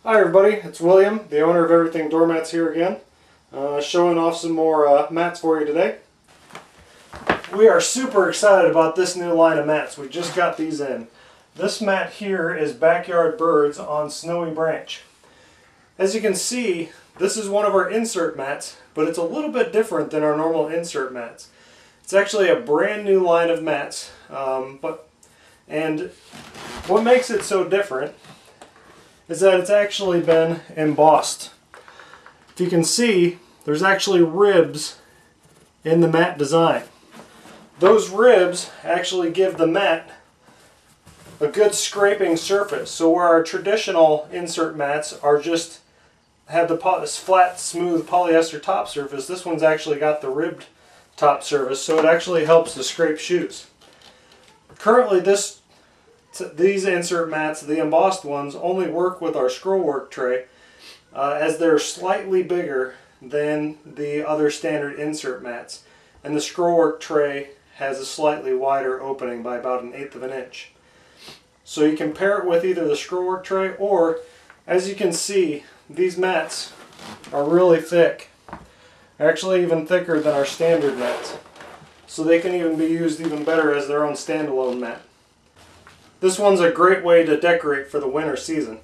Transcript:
Hi everybody, it's William, the owner of Everything Doormats here again, showing off some more mats for you today. We are super excited about this new line of mats. We just got these in. This mat here is Backyard Birds on Snowy Branch. As you can see, this is one of our insert mats, but it's a little bit different than our normal insert mats. It's actually a brand new line of mats, and what makes it so different is that it's actually been embossed. If you can see, there's actually ribs in the mat design. Those ribs actually give the mat a good scraping surface. So where our traditional insert mats are just have this flat, smooth polyester top surface, this one's actually got the ribbed top surface, so it actually helps to scrape shoes. Currently, these insert mats, the embossed ones, only work with our scrollwork tray as they're slightly bigger than the other standard insert mats, and the scrollwork tray has a slightly wider opening by about 1/8 of an inch. So you can pair it with either the scrollwork tray, or as you can see, these mats are really thick, actually even thicker than our standard mats, so they can even be used even better as their own standalone mat. This one's a great way to decorate for the winter season.